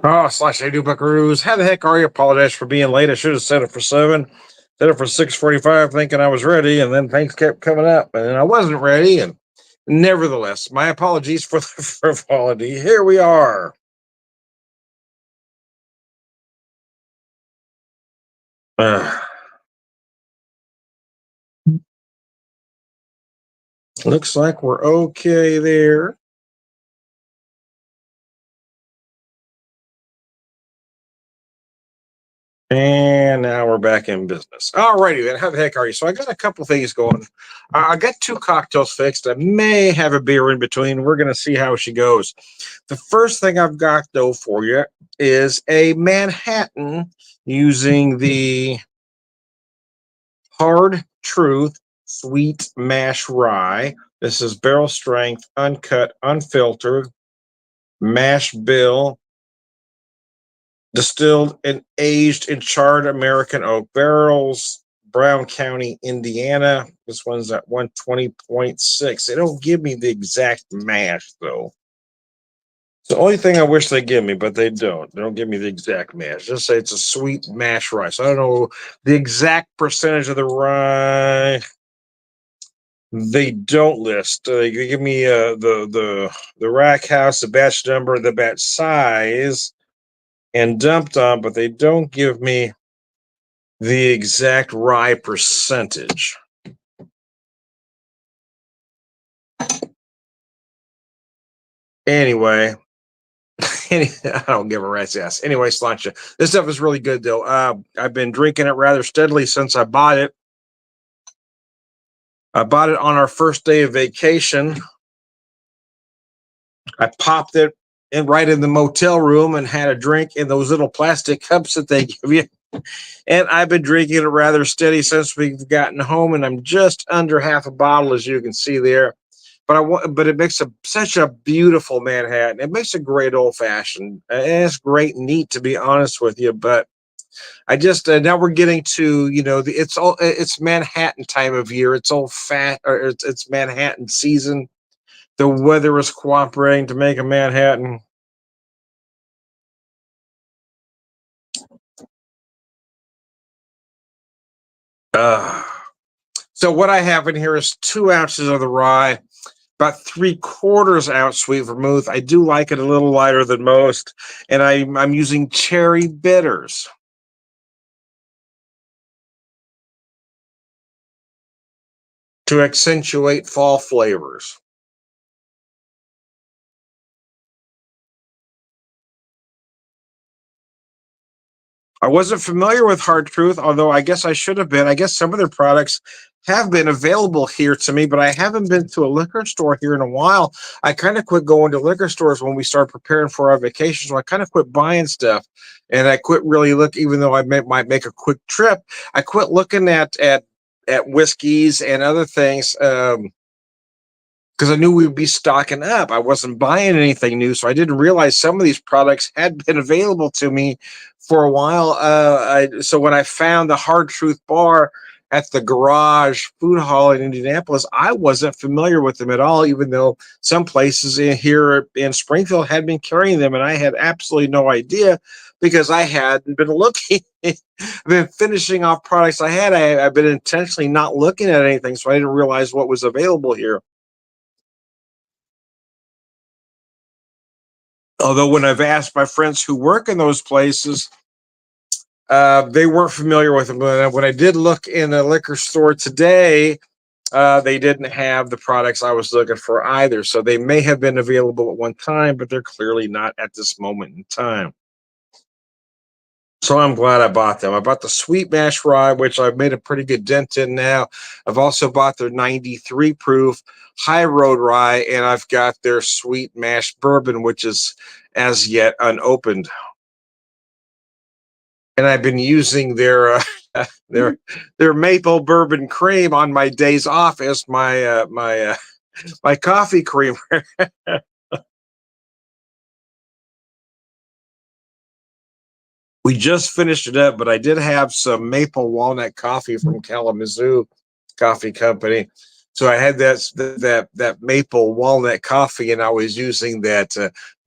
Oh, slash I do buckaroos. How the heck are you? Apologize for being late. I should have set it for 7. Set it for 6:45, thinking I was ready, and then things kept coming up, and I wasn't ready. And nevertheless, my apologies for the frivolity. Here we are. Uh, looks like we're okay there. And now we're back in business. Alrighty then. How the heck are you? So I got a couple things going. I got 2 cocktails fixed. I may have a beer in between. We're gonna see how she goes. The first thing I've got though for you is a Manhattan using the Hard Truth Sweet Mash Rye. This is barrel strength, uncut, unfiltered, mash bill, distilled and aged in charred American oak barrels, Brown County, Indiana. This one's at 120.6. They don't give me the exact mash, though. It's the only thing I wish they give me, but they don't. They don't give me the exact mash. Just say it's a sweet mash rice. I don't know the exact percentage of the rye. They don't list. They give me the rack house, the batch number, the batch size, and dumped on, but they don't give me the exact rye percentage. Anyway, I don't give a rat's ass. Anyway, Slancha, this stuff is really good though. I've been drinking it rather steadily since I bought it. I bought it on our first day of vacation. I popped it in right in the motel room and had a drink in those little plastic cups that they give you. And I've been drinking it rather steady since we've gotten home, and I'm just under half a bottle, as you can see there. But it makes such a beautiful Manhattan. It makes a great old fashioned. And it's great and neat, to be honest with you. But I just now we're getting to it's Manhattan time of year. It's old fat or it's Manhattan season. The weather is cooperating to make a Manhattan. Uh, so what I have in here is 2 ounces of the rye, about 3/4 ounce sweet vermouth. I do like it a little lighter than most, and I'm using cherry bitters to accentuate fall flavors. I wasn't familiar with Hard Truth, although I guess I should have been. I guess some of their products have been available here to me, but I haven't been to a liquor store here in a while. I kind of quit going to liquor stores when we started preparing for our vacation, so I kind of quit buying stuff, and I quit really look. Even though might make a quick trip, I quit looking at whiskeys and other things. Because I knew we would be stocking up. I wasn't buying anything new, so I didn't realize some of these products had been available to me for a while. So when I found the Hard Truth Bar at the Garage Food Hall in Indianapolis, I wasn't familiar with them at all, even though some places here in Springfield had been carrying them, and I had absolutely no idea because I hadn't been looking. I've been finishing off products I had. I've been intentionally not looking at anything, so I didn't realize what was available here. Although when I've asked my friends who work in those places, they weren't familiar with them. When I did look in a liquor store today, they didn't have the products I was looking for either. So they may have been available at one time, but they're clearly not at this moment in time. So I'm glad I bought them. I bought the Sweet Mash Rye, which I've made a pretty good dent in now. I've also bought their 93 proof High Road Rye, and I've got their Sweet Mash Bourbon, which is as yet unopened. And I've been using their maple bourbon cream on my days off as my coffee creamer. We just finished it up, but I did have some maple walnut coffee from Kalamazoo Coffee Company. So I had that maple walnut coffee, and I was using that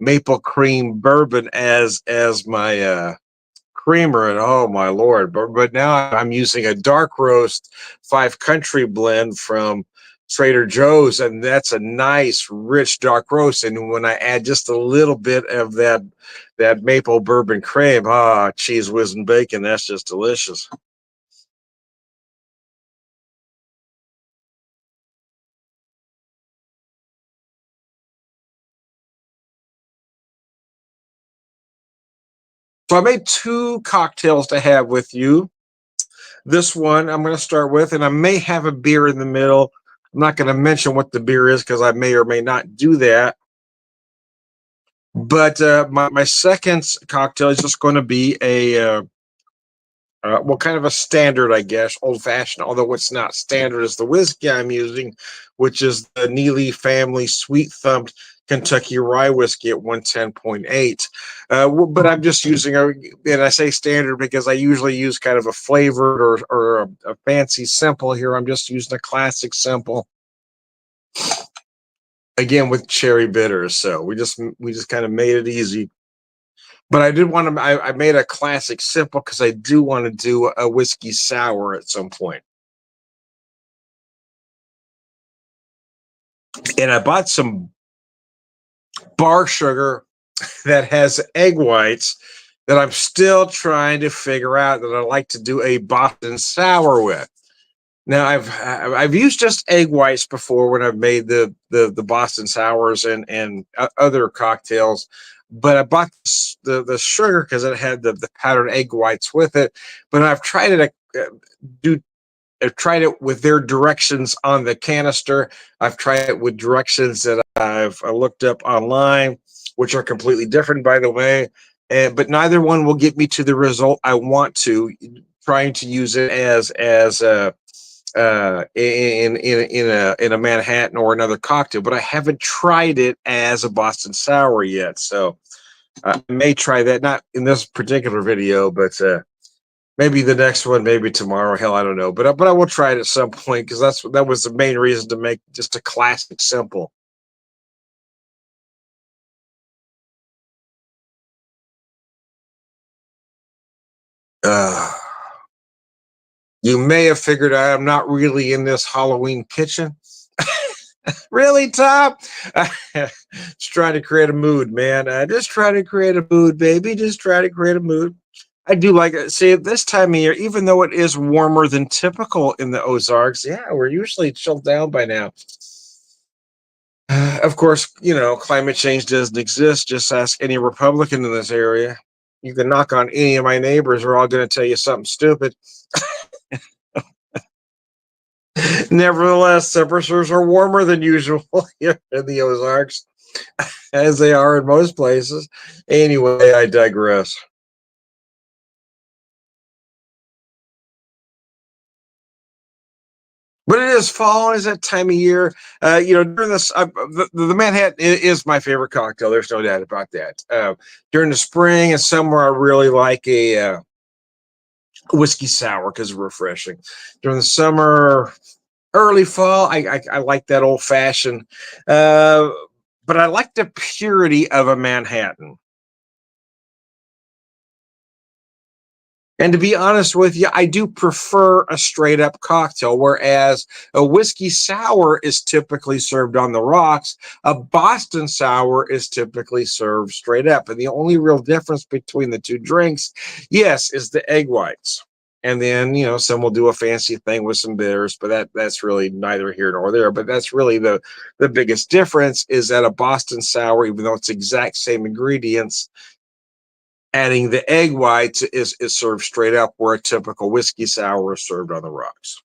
maple cream bourbon as my creamer, and oh my lord! But now I'm using a dark roast 5 Country blend from Trader Joe's, and that's a nice, rich dark roast. And when I add just a little bit of that maple bourbon cream, cheese whiz and bacon, that's just delicious. So I made 2 cocktails to have with you. This one I'm going to start with, and I may have a beer in the middle. I'm not going to mention what the beer is because I may or may not do that. But my second cocktail is just going to be well, kind of a standard, I guess, old fashioned, although it's not standard is the whiskey I'm using, which is the Neely Family Sweet Thumped Kentucky Rye Whiskey at 110.8. But I'm just using and I say standard because I usually use kind of a flavored or a fancy simple here. I'm just using a classic simple, again with cherry bitters. So we just kind of made it easy. But I did want to. I made a classic simple because I do want to do a whiskey sour at some point. And I bought some bar sugar that has egg whites that I'm still trying to figure out that I like to do a Boston sour with. Now I've used just egg whites before when I've made the Boston sours and other cocktails, but I bought the sugar because it had the powdered egg whites with it. But I've tried it do I've tried it with their directions on the canister. I've tried it with directions that I've looked up online, which are completely different, by the way. But neither one will get me to the result I want to. Trying to use it as a in a Manhattan or another cocktail, but I haven't tried it as a Boston sour yet. So I may try that, not in this particular video, but maybe the next one, maybe tomorrow. Hell, I don't know, but I will try it at some point because that was the main reason to make just a classic simple. Uh, you may have figured out I'm not really in this Halloween kitchen. Really, Tom? Just trying to create a mood, man. Just trying to create a mood, baby. Just try to create a mood. I do like it. See, at this time of year, even though it is warmer than typical in the Ozarks, yeah, we're usually chilled down by now. Of course, climate change doesn't exist. Just ask any Republican in this area. You can knock on any of my neighbors, we're all going to tell you something stupid. Nevertheless, temperatures are warmer than usual here in the Ozarks, as they are in most places. Anyway, I digress. But it is fall, is that time of year. During this, the Manhattan is my favorite cocktail. There's no doubt about that. During the spring and summer, I really like a whiskey sour because it's refreshing. During the summer, early fall, I like that old fashioned. But I like the purity of a Manhattan. And to be honest with you, I do prefer a straight up cocktail, whereas a whiskey sour is typically served on the rocks. A Boston sour is typically served straight up. And the only real difference between the two drinks, yes, is the egg whites. And then, some will do a fancy thing with some bitters, but that's really neither here nor there. But that's really the biggest difference is that a Boston sour, even though it's exact same ingredients, adding the egg whites is served straight up, where a typical whiskey sour is served on the rocks.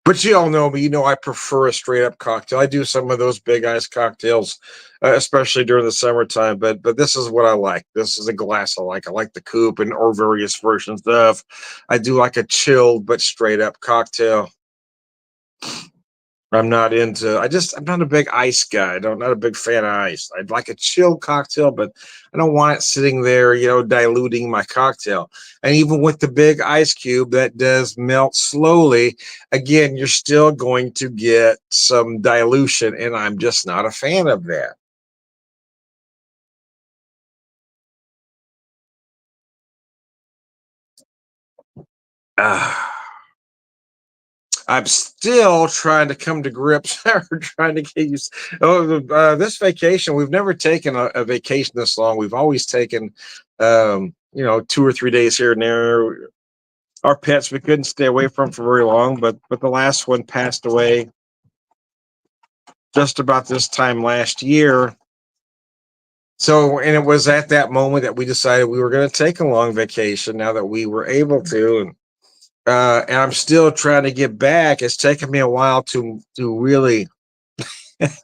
But you all know me. I prefer a straight up cocktail. I do some of those big ice cocktails, especially during the summertime. But this is what I like. This is a glass I like. I like the coupe and or various versions of. I do like a chilled but straight up cocktail. I'm not into. I'm not a big ice guy. Not a big fan of ice. I'd like a chilled cocktail, but I don't want it sitting there, diluting my cocktail. And even with the big ice cube, that does melt slowly. Again, you're still going to get some dilution, and I'm just not a fan of that. Ah. I'm still trying to come to grips or trying to get used. Oh, this vacation, we've never taken a vacation this long. We've always taken, 2 or 3 days here and there. Our pets we couldn't stay away from for very long, but the last one passed away just about this time last year. So, and it was at that moment that we decided we were going to take a long vacation. Now that we were able to, and I'm still trying to get back. It's taken me a while to really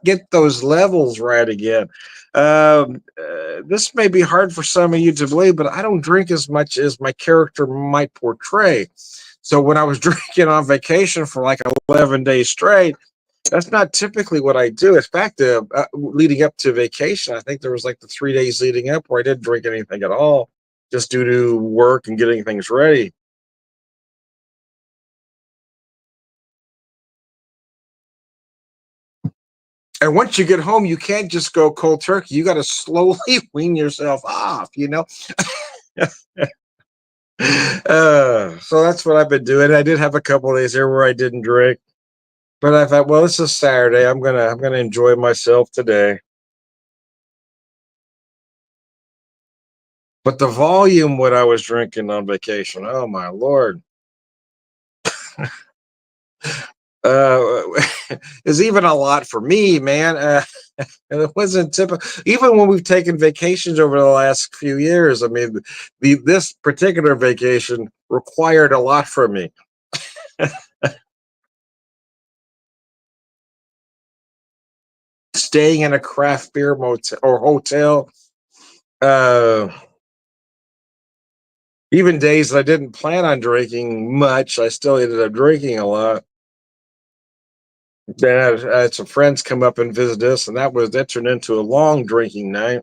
get those levels right again. This may be hard for some of you to believe, but I don't drink as much as my character might portray. So when I was drinking on vacation for like 11 days straight, that's not typically what I do. In fact, leading up to vacation, I think there was like the 3 days leading up where I didn't drink anything at all, just due to work and getting things ready. And once you get home, you can't just go cold turkey. You got to slowly wean yourself off. So that's what I've been doing. I did have a couple of days there where I didn't drink, but I thought, well, this is Saturday. I'm gonna enjoy myself today. But the volume what I was drinking on vacation, oh my lord, uh, is even a lot for me, man. And it wasn't typical. Even when we've taken vacations over the last few years, I mean, this particular vacation required a lot from me. Staying in a craft beer motel or hotel, uh, even days that I didn't plan on drinking much, I still ended up drinking a lot. Then I had some friends come up and visit us, and that turned into a long drinking night.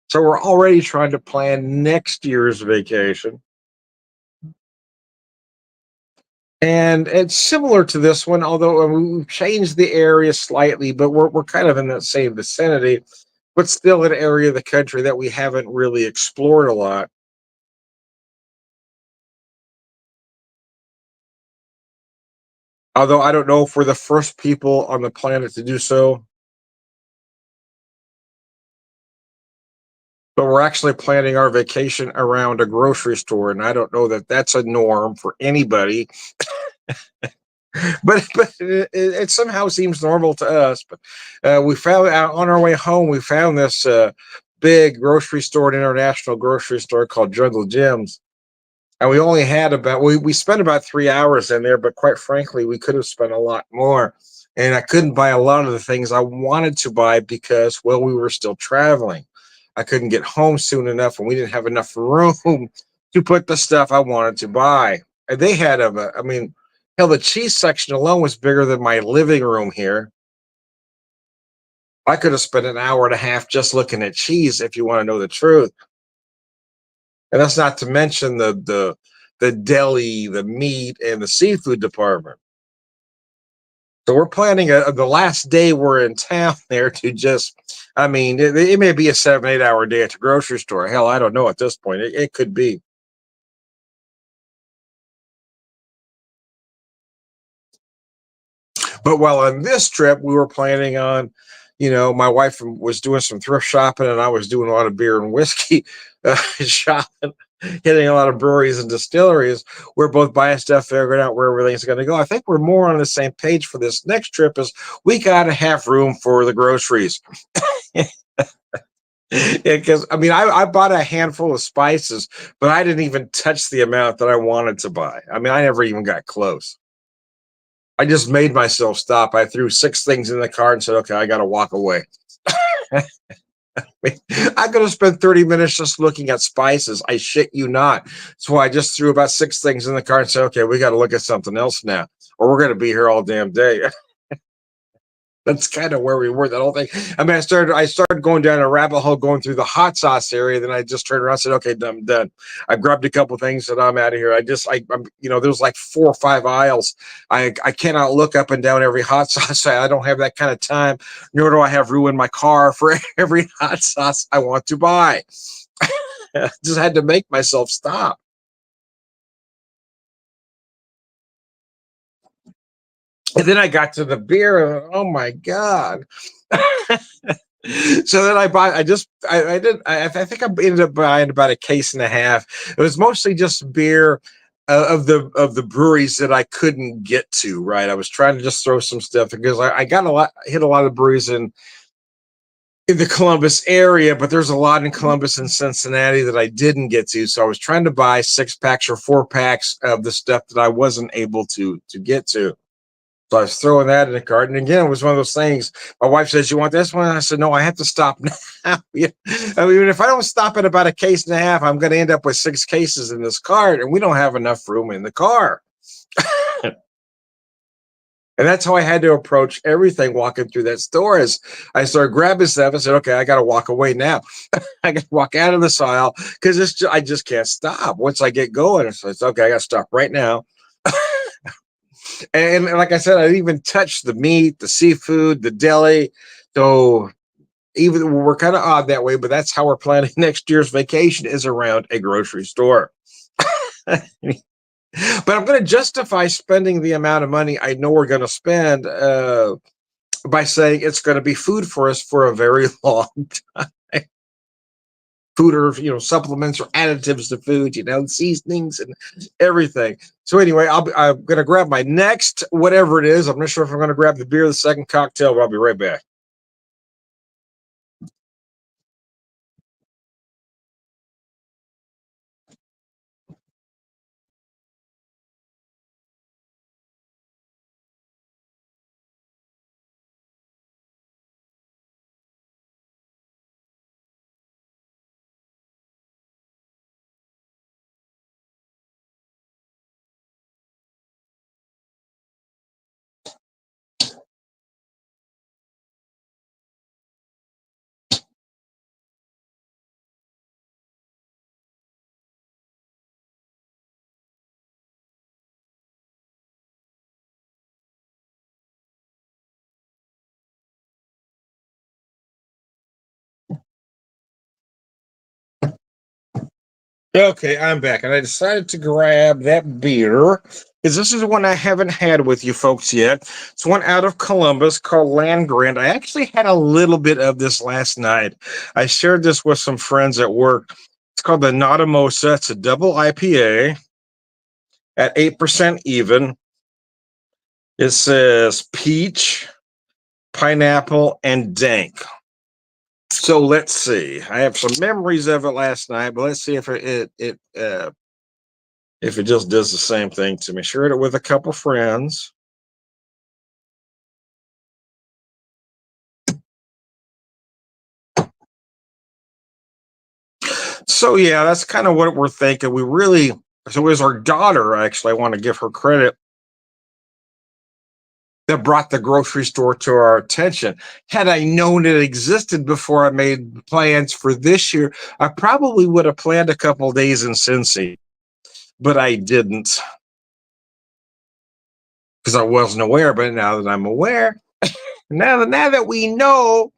So we're already trying to plan next year's vacation. And it's similar to this one, although we've changed the area slightly, but we're kind of in that same vicinity, but still an area of the country that we haven't really explored a lot. Although I don't know if we're the first people on the planet to do so, but we're actually planning our vacation around a grocery store, and I don't know that that's a norm for anybody. But it somehow seems normal to us. But we found out on our way home, we found this big grocery store, an international grocery store called Jungle Gyms. And we only had we spent about 3 hours in there, but quite frankly, we could have spent a lot more. And I couldn't buy a lot of the things I wanted to buy because, well, we were still traveling. I couldn't get home soon enough, and we didn't have enough room to put the stuff I wanted to buy. And they had I mean, hell, the cheese section alone was bigger than my living room here. I could have spent an hour and a half just looking at cheese if you want to know the truth. And that's not to mention the deli, the meat, and the seafood department. So we're planning the last day we're in town there to just, I mean, it may be a 7, 8 hour day at the grocery store. Hell, I don't know at this point. It could be. But while on this trip, we were planning on, my wife was doing some thrift shopping and I was doing a lot of beer and whiskey shopping, hitting a lot of breweries and distilleries. We're both buying stuff, figuring out where everything's going to go. I think we're more on the same page for this next trip is we got to have room for the groceries. Because I mean, I bought a handful of spices, but I didn't even touch the amount that I wanted to buy. I mean, I never even got close. I just made myself stop. I threw 6 things in the cart and said, "Okay, I got to walk away." I could have spent 30 minutes just looking at spices. I shit you not. So I just threw about 6 things in the car and said, okay, we got to look at something else now, or we're going to be here all damn day. That's kind of where we were, that whole thing. I mean, I started going down a rabbit hole, going through the hot sauce area. Then I just turned around and said, okay, I'm done. I grabbed a couple things and I'm out of here. I'm, there's like 4 or 5 aisles. I cannot look up and down every hot sauce. I don't have that kind of time, nor do I have room in my car for every hot sauce I want to buy. Just had to make myself stop. And then I got to the beer, and oh my God. So then I think I ended up buying about a case and a half. It was mostly just beer of the breweries that I couldn't get to. Right, I was trying to just throw some stuff because I got hit a lot of breweries in the Columbus area, but there's a lot in Columbus and Cincinnati that I didn't get to. So I was trying to buy 6 packs or 4 packs of the stuff that I wasn't able to get to. So I was throwing that in the cart. And again, it was one of those things. My wife says, you want this one? And I said, no, I have to stop now. Yeah. I mean, if I don't stop at about a case and a half, I'm going to end up with 6 cases in this cart, and we don't have enough room in the car. And that's how I had to approach everything walking through that store. As I started grabbing stuff, I said, okay, I got to walk away now. I got to walk out of this aisle because I just can't stop. Once I get going, so it's okay, I got to stop right now. And like I said, I didn't even touch the meat, the seafood, the deli. So even we're kind of odd that way, but that's how we're planning next year's vacation, is around a grocery store. But I'm going to justify spending the amount of money I know we're going to spend by saying it's going to be food for us for a very long time. Food, or supplements or additives to food, seasonings and everything. So anyway, I'm going to grab my next whatever it is. I'm not sure if I'm going to grab the beer, the second cocktail, but I'll be right back. Okay, I'm back, and I decided to grab that beer because this is one I haven't had with you folks yet. It's one out of Columbus called Landgrand. I actually had a little bit of this last night. I shared this with some friends at work. It's called the Nadamosa. It's a double IPA at 8% even. It says peach, pineapple, and dank. So let's see. I have some memories of it last night, but let's see if it just does the same thing to me. Shared it with a couple friends. So yeah, that's kind of what we're thinking. So it was our daughter, actually, I want to give her credit, that brought the grocery store to our attention. Had I known it existed before I made plans for this year, I probably would have planned a couple days in Cincy, but I didn't because I wasn't aware. But now that I'm aware, now that we know,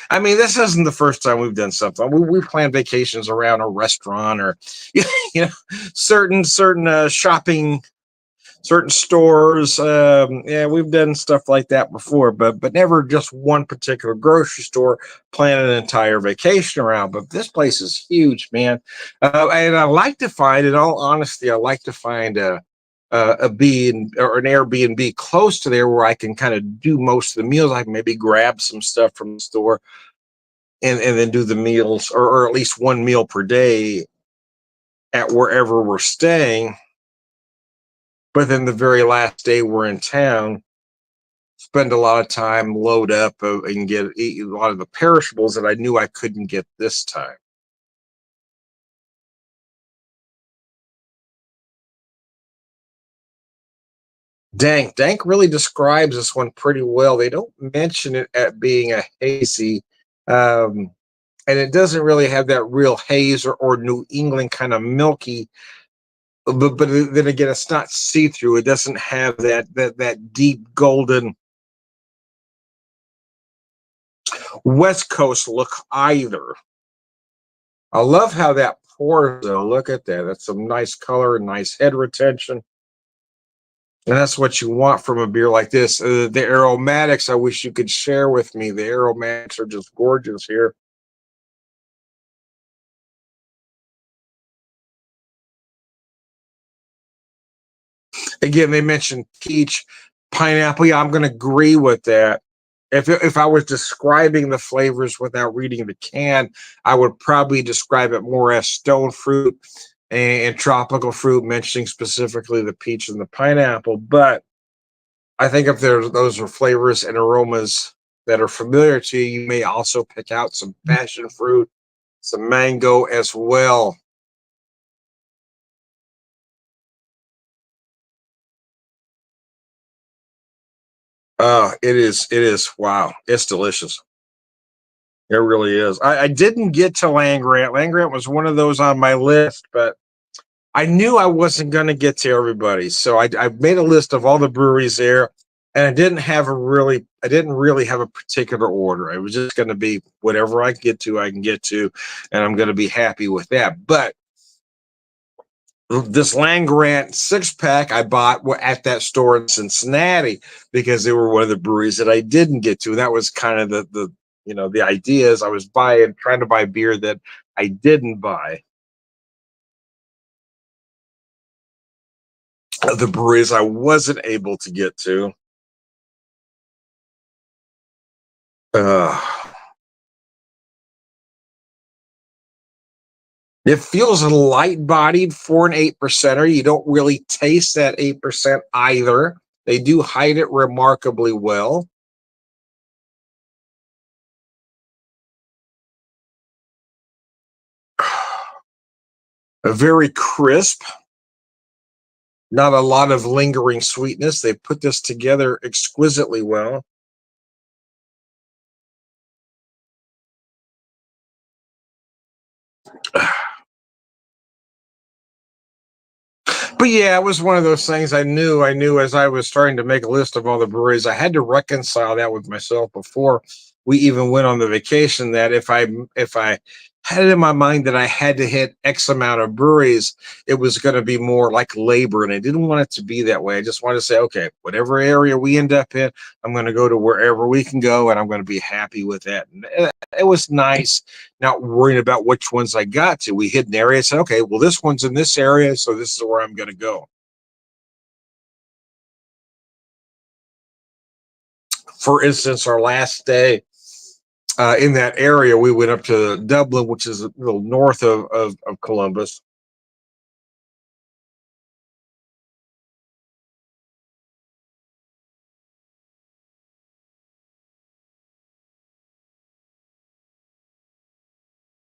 I mean, this isn't the first time we've done something. We plan vacations around a restaurant or, certain shopping, certain stores. Yeah, we've done stuff like that before, but never just one particular grocery store. Plan an entire vacation around. But this place is huge, man. And I like to find, in all honesty, I like to find a B or an Airbnb close to there where I can kind of do most of the meals. I can maybe grab some stuff from the store and then do the meals, or at least one meal per day at wherever we're staying. But then the very last day we're in town, spend a lot of time, load up, and eat a lot of the perishables that I knew I couldn't get this time. Dank really describes this one pretty well. They don't mention it at being a hazy, um, and it doesn't really have that real haze or New England kind of milky. But then again, it's not see through. It doesn't have that deep golden West Coast look either. I love how that pours though. Look at that. That's some nice color and nice head retention. And that's what you want from a beer like this. The aromatics, I wish you could share with me. The aromatics are just gorgeous here. Again, they mentioned peach, pineapple. Yeah, I'm going to agree with that. If I was describing the flavors without reading the can, I would probably describe it more as stone fruit and tropical fruit, mentioning specifically the peach and the pineapple. But I think if those are flavors and aromas that are familiar to you, you may also pick out some passion fruit, some mango as well. It is. Wow, it's delicious. It really is. I didn't get to Land Grant. Land Grant was one of those on my list, but I knew I wasn't going to get to everybody. So I made a list of all the breweries there, and I didn't really have a particular order. It was just going to be whatever I can get to, and I'm going to be happy with that. But this Land Grant 6 pack I bought at that store in Cincinnati because they were one of the breweries that I didn't get to. That was kind of the idea is I was trying to buy beer that I didn't buy. The breweries I wasn't able to get to. Uh, it feels light bodied for an 8%er. You don't really taste that 8% either. They do hide it remarkably well. Very crisp, not a lot of lingering sweetness. They put this together exquisitely well. But yeah, it was one of those things I knew as I was starting to make a list of all the breweries. I had to reconcile that with myself before we even went on the vacation that if I had it in my mind that I had to hit X amount of breweries, it was going to be more like labor. And I didn't want it to be that way. I just wanted to say, okay, whatever area we end up in, I'm going to go to wherever we can go and I'm going to be happy with that. And it was nice not worrying about which ones I got to. We hit an area and said, okay, well, this one's in this area, so this is where I'm going to go. For instance, our last day in that area, we went up to Dublin, which is a little north of Columbus.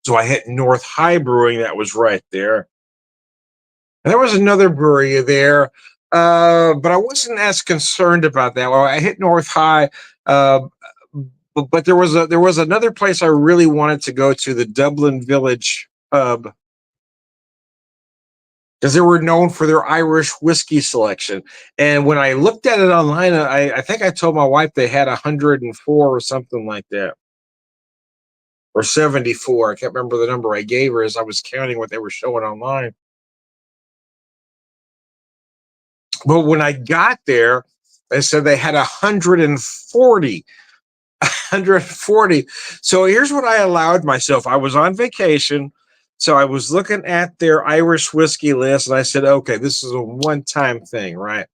So I hit North High Brewing, that was right there. And there was another brewery there, but I wasn't as concerned about that. Well, I hit North High, uh, but there was another place I really wanted to go to, the Dublin Village Pub, because they were known for their Irish whiskey selection. And when I looked at it online, I think I told my wife they had 104 or something like that, or 74. I can't remember the number I gave her as I was counting what they were showing online. But when I got there, they said they had 140. 140. So here's what I allowed myself. I was on vacation. So I was looking at their Irish whiskey list and I said, okay, this is a one-time thing, right?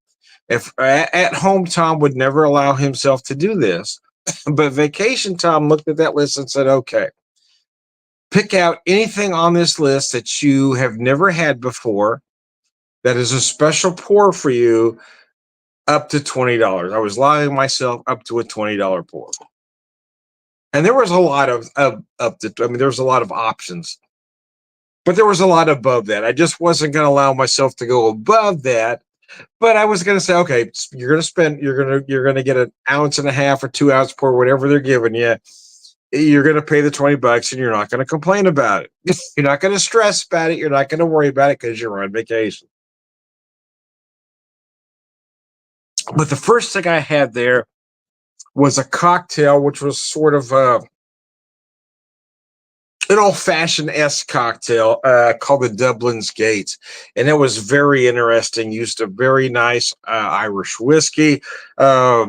If at home, Tom would never allow himself to do this. But vacation Tom looked at that list and said, okay, pick out anything on this list that you have never had before that is a special pour for you up to $20. I was allowing myself up to a $20 pour. And there was a lot of up to, I mean, there was a lot of options, but there was a lot above that. I just wasn't going to allow myself to go above that. But I was going to say, okay, you're going to spend, you're going to get an ounce and a half or 2 ounce pour, whatever they're giving you. You're going to pay the $20 and you're not going to complain about it. You're not going to stress about it. You're not going to worry about it because you're on vacation. But the first thing I had there was a cocktail, which was sort of an old-fashioned cocktail called the Dublin's Gate, and it was very interesting. Used a very nice Irish whiskey, a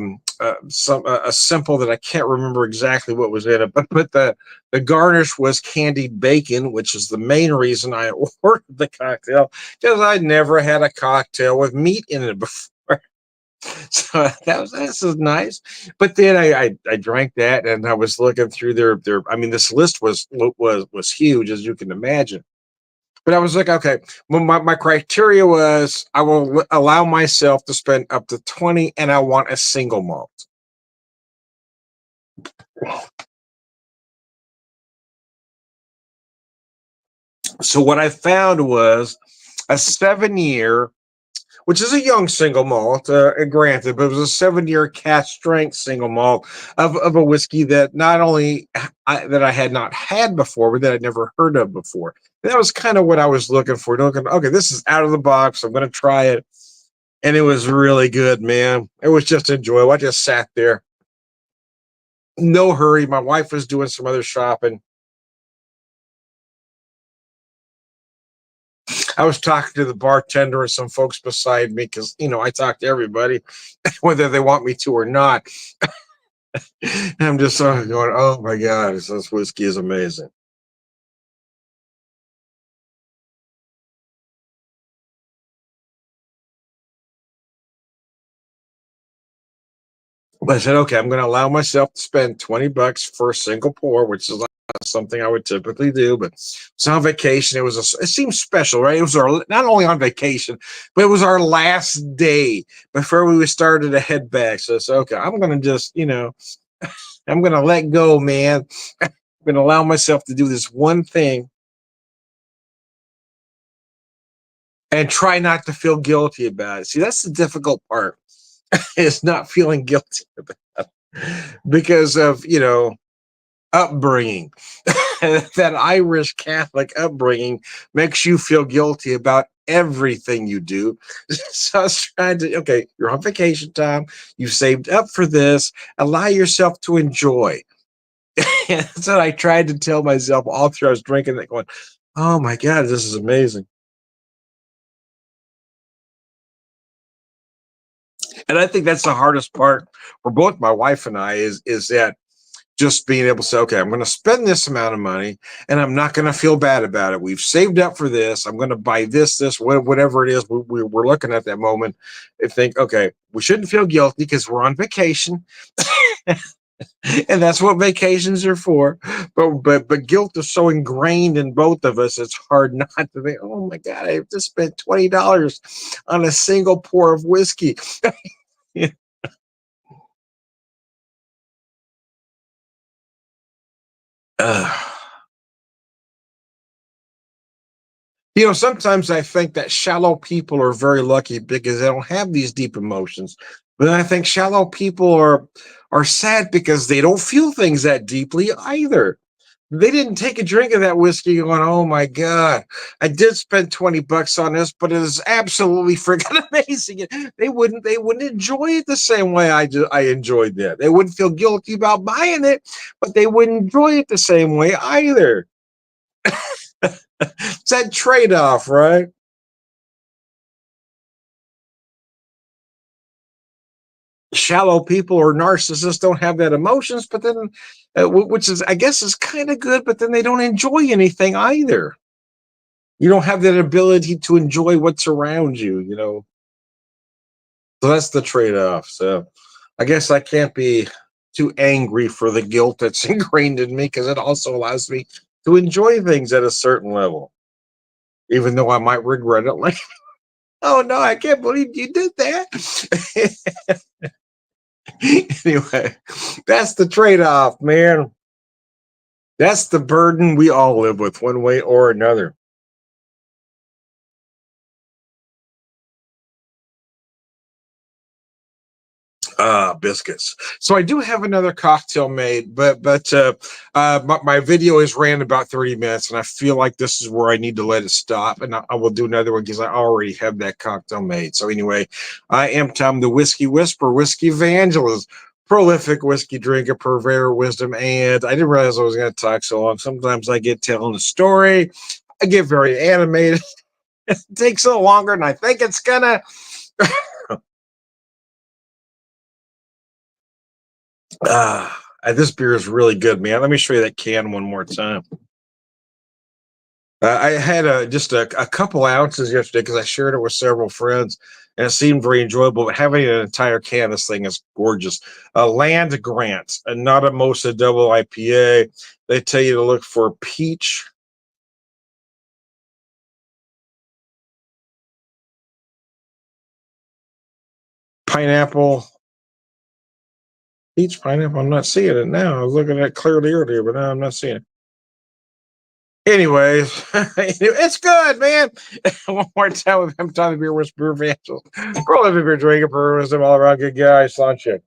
simple that I can't remember exactly what was in it, but the garnish was candied bacon, which is the main reason I ordered the cocktail, because I'd never had a cocktail with meat in it before. So this is nice. But then I drank that, and I was looking through their I mean, this list was huge, as you can imagine. But I was like, okay, well, my criteria was I will allow myself to spend up to 20, and I want a single malt. So what I found was a 7-year, which is a young single malt, granted, but it was a 7-year cask strength single malt of a whiskey that not only that I had not had before, but that I'd never heard of before. And that was kind of what I was looking for. Looking, okay, this is out of the box. I'm going to try it, and it was really good, man. It was just enjoyable. I just sat there, no hurry. My wife was doing some other shopping. I was talking to the bartender and some folks beside me because, I talk to everybody, whether they want me to or not. And I'm just going, oh my God, this whiskey is amazing. But I said, okay, I'm going to allow myself to spend $20 for a single pour, which is not something I would typically do. But it's on vacation. It seemed special, right? It was not only on vacation, but it was our last day before we started to head back. So it's okay. I'm going to just, I'm going to let go, man. I'm going to allow myself to do this one thing and try not to feel guilty about it. See, that's the difficult part, is not feeling guilty about it because of, upbringing. That Irish Catholic upbringing makes you feel guilty about everything you do. So I was trying to, okay, you're on vacation time. You saved up for this. Allow yourself to enjoy. And that's what I tried to tell myself all through I was drinking it, going, oh my God, this is amazing. And I think that's the hardest part for both my wife and I is that just being able to say, okay, I'm going to spend this amount of money and I'm not going to feel bad about it. We've saved up for this. I'm going to buy this, whatever it is we're looking at that moment and think, okay, we shouldn't feel guilty because we're on vacation. And that's what vacations are for. But guilt is so ingrained in both of us, it's hard not to think, oh my God, I have just spent $20 on a single pour of whiskey. Yeah. Sometimes I think that shallow people are very lucky because they don't have these deep emotions. But I think shallow people are sad because they don't feel things that deeply either. They didn't take a drink of that whiskey going, oh my God, I did spend $20 on this, but it is absolutely freaking amazing. They wouldn't enjoy it the same way I enjoyed that. They wouldn't feel guilty about buying it, but they wouldn't enjoy it the same way either. It's that trade-off, right? Shallow people or narcissists don't have that emotions, but then, which is, I guess, is kind of good, but then they don't enjoy anything either. You don't have that ability to enjoy what's around you. So that's the trade-off. So I guess I can't be too angry for the guilt that's ingrained in me because it also allows me to enjoy things at a certain level, even though I might regret it later. Oh no, I can't believe you did that. Anyway, that's the trade-off, man. That's the burden we all live with one way or another. Biscuits. So I do have another cocktail made, but my video is ran about 30 minutes, and I feel like this is where I need to let it stop, and I will do another one because I already have that cocktail made. So anyway, I am Tom, the Whiskey Whisperer, Whiskey Evangelist, prolific whiskey drinker, purveyor of wisdom, and I didn't realize I was going to talk so long. Sometimes I get telling a story, I get very animated. It takes a little longer than I think it's gonna. This beer is really good, man. Let me show you that can one more time. I had just a couple ounces yesterday because I shared it with several friends, and it seemed very enjoyable. But having an entire can, this thing is gorgeous. Land Grant, and not a Mosa double IPA. They tell you to look for peach, pineapple, peach, pineapple. I'm not seeing it now. I was looking at it clearly earlier, but now I'm not seeing it. Anyways, it's good, man. One more time with him, Tommy Beer with BeerVangelist. Roll every beer drinker, per wisdom, all around good guy, sunshine.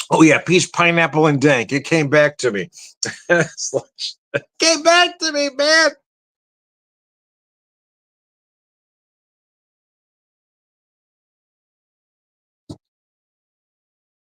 Oh yeah, peach, pineapple, and dank. It came back to me. Came back to me, man.